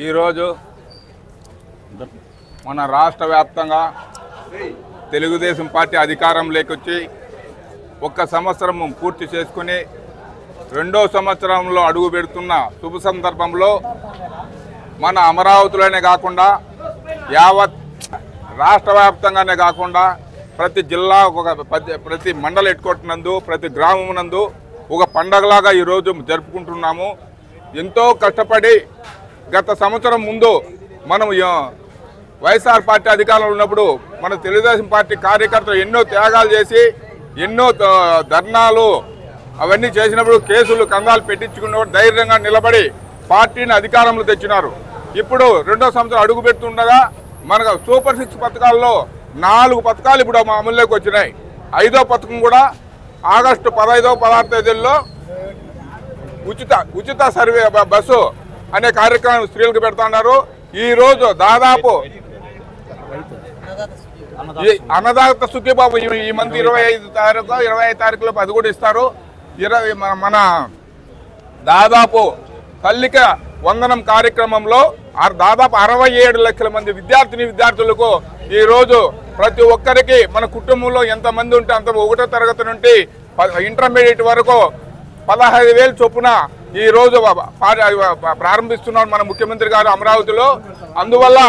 ఈరోజు మన రాష్ట్ర వ్యాప్తంగా తెలుగుదేశం పార్టీ అధికారంలోకి వచ్చి 1 సంవత్సరం పూర్తి చేసుకుని 2వ సంవత్సరంలో అడుగు పెడుతున్న శుభ సందర్భంలో మన అమరావతిలోనే కాకుండా యావత్ రాష్ట్ర వ్యాప్తంగానే కాకుండా ప్రతి జిల్లా ప్రతి మండల హెడ్‌క్వార్టర్ నందు ప్రతి గ్రామం నందు ఒక పండగలాగా ఈరోజు జరుపుకుంటున్నాము. ఎంతో కష్టపడి గత సంవత్సరం ముందు మనం వైఎస్ఆర్ పార్టీ అధికారంలో ఉన్నప్పుడు మన తెలుగుదేశం పార్టీ కార్యకర్తలు ఎన్నో త్యాగాలు చేసి ఎన్నో ధర్నాలు అవన్నీ చేసినప్పుడు కేసులు కందాలు పెట్టించుకున్నప్పుడు ధైర్యంగా నిలబడి పార్టీని అధికారంలో తెచ్చినారు. ఇప్పుడు 2వ సంవత్సరం అడుగు పెడుతుండగా మనకు సూపర్ 6 పథకాల్లో 4 పథకాలు ఇప్పుడు అమల్లోకి వచ్చినాయి. 5వ పథకం కూడా ఆగస్టు 15, 16 తేదీల్లో ఉచిత సర్వే బస్సు అనే కార్యక్రమం స్త్రీలకు పెడుతున్నారు. ఈరోజు దాదాపు అన్నదాత సుఖీబాబు ఈ మంత్ 25 తారీఖులో అది కూడా ఇస్తారు. మన దాదాపు తల్లిక వందనం కార్యక్రమంలో దాదాపు 67 లక్షల మంది విద్యార్థులకు ఈరోజు ప్రతి ఒక్కరికి మన కుటుంబంలో ఎంతమంది ఉంటే అంత 1వ తరగతి నుండి ఇంటర్మీడియట్ వరకు 15,000 చొప్పున ఈరోజు ప్రారంభిస్తున్నారు మన ముఖ్యమంత్రి గారు అమరావతిలో. అందువల్ల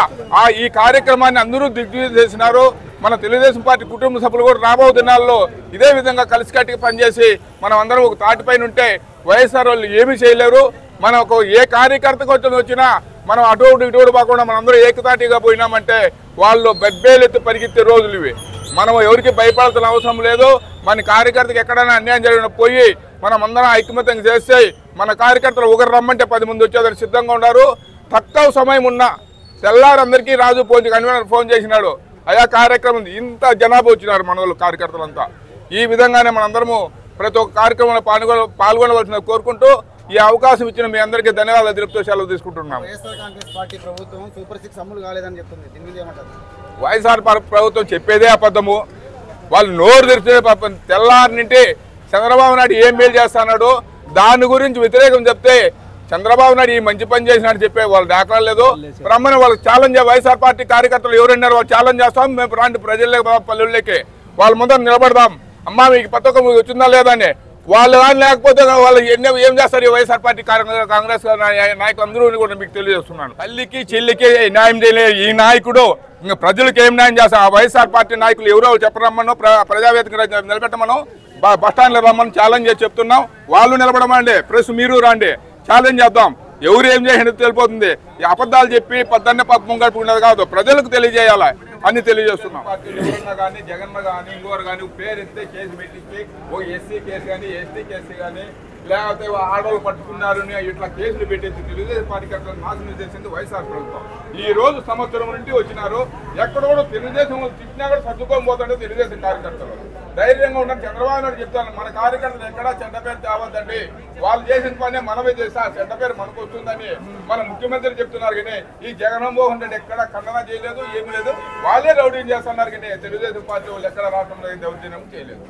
ఈ కార్యక్రమాన్ని అందరూ దిగ్విజయం చేసినారు. మన తెలుగుదేశం పార్టీ కుటుంబ సభ్యులు కూడా రాబో దినాల్లో ఇదే విధంగా కలిసికట్టుగా పనిచేసి మనం అందరం ఒక తాటిపైన ఉంటే వైఎస్ఆర్ వాళ్ళు ఏమీ చేయలేరు. మనకు ఏ కార్యకర్తకు వచ్చినా మనం అటు ఇటు కాకుండా మనందరూ ఏకతాటిగా పోయినామంటే వాళ్ళు బెడ్బేలెత్తి పరిగెత్తే రోజులు ఇవి. మనం ఎవరికి భయపడాల్సిన అవసరం లేదు. మన కార్యకర్తకి ఎక్కడైనా అన్యాయం జరిగిన పోయి మనం అందరం ఐకమత్యంగా చేస్తే మన కార్యకర్తలు ఒకరు రమ్మంటే 10 మంది వచ్చేదానికి సిద్ధంగా ఉన్నారు. తక్కువ సమయం ఉన్నా తెల్లారందరికీ రాజు కన్వీనర్ ఫోన్ చేసినాడు. అయా కార్యక్రమం ఇంత జనాభా వచ్చినారు మన వాళ్ళు కార్యకర్తలంతా. ఈ విధంగానే మనందరము ప్రతి ఒక్క కార్యక్రమంలో పాల్గొనవలసిన కోరుకుంటూ ఈ అవకాశం ఇచ్చిన మీ అందరికీ ధన్యవాదాలు తెలుపుతూ సెలవు తీసుకుంటున్నాం. వైఎస్ఆర్ ప్రభుత్వం చెప్పేదే అబద్ధము. వాళ్ళు నోరు తెరిచే తెల్లారి నుండి చంద్రబాబు నాయుడు ఏం మేలు చేస్తున్నాడు దాని గురించి వ్యతిరేకం చెప్తే చంద్రబాబు నాయుడు ఈ మంచి పని చేసినాడు చెప్పే వాళ్ళు దాఖలా లేదు. రమ్మని వాళ్ళకి ఛాలెంజ్ వైఎస్ఆర్ పార్టీ కార్యకర్తలు ఎవరన్నారు వాళ్ళు ఛాలెంజ్ చేస్తాం. మేము రాంటి ప్రజల్లోకి పల్లెల్లోకి వాళ్ళ ముందర నిలబడదాం. అమ్మా మీకు పథకం వచ్చిందా లేదా అని వాళ్ళు కానీ లేకపోతే వాళ్ళు ఏం చేస్తారు ఈ వైఎస్ఆర్ పార్టీ కాంగ్రెస్ నాయకులు అందరూ కూడా మీకు తెలియజేస్తున్నాను. తల్లికి చెల్లికి న్యాయం చేయలేదు ఈ నాయకుడు. ఇంకా ప్రజలకు ఏం న్యాయం చేస్తారు? ఆ వైఎస్ఆర్ పార్టీ నాయకులు ఎవరో చెప్పరమ్మనో ప్రజావేదిక నిలబెట్టమనో బస్టాండ్లో రమ్మని ఛాలెంజ్ చేసి చెప్తున్నాం. వాళ్ళు నిలబడమండి, ప్రెస్ మీరు రండి, ఛాలెంజ్ చేద్దాం. ఎవరు ఏం చేసినది తెలిపోతుంది. ఈ అబద్ధాలు చెప్పి పొద్దున్నే పథకం గడుపుకునేది కాదు, ప్రజలకు తెలియజేయాలి అని తెలియజేస్తున్నాం. కానీ జగన్ కానీ ఇంకోరు కానీ పేరు ఎత్తే కేసు పెట్టించి ఒక ఎస్సీ కేసు కానీ ఎస్టీ కేసు కానీ లేకపోతే ఆడవాళ్ళు పట్టుకున్నారు ఇట్లా కేసులు పెట్టేసి తెలుగుదేశం పార్టీకర్తలు నాశనం చేసింది వైఎస్ఆర్ ప్రభుత్వం. ఈ రోజు సంవత్సరం నుండి వచ్చినారు. ఎక్కడ కూడా తెలుగుదేశం తిట్టినా కూడా సర్దుకోకపోతుంటే తెలుగుదేశం కార్యకర్తలు ధైర్యంగా ఉన్న చంద్రబాబు నాయుడు చెప్తాను మన కార్యకర్తలు ఎక్కడా చెడ్డ పేరు తేవద్దండి, వాళ్ళు చేసిన పనే మనమే చేస్తే ఆ చెడ్డ పేరు మనకు వస్తుందని మన ముఖ్యమంత్రి చెప్తున్నారు. కానీ ఈ జగన్మోహన్ రెడ్డి ఎక్కడ ఖండన చేయలేదు, ఏమీ లేదు. వాళ్ళే రౌడీని చేస్తున్నారు. కానీ తెలుగుదేశం పార్టీ వాళ్ళు ఎక్కడ రాష్ట్రంలో దౌర్జన్యం చేయలేదు.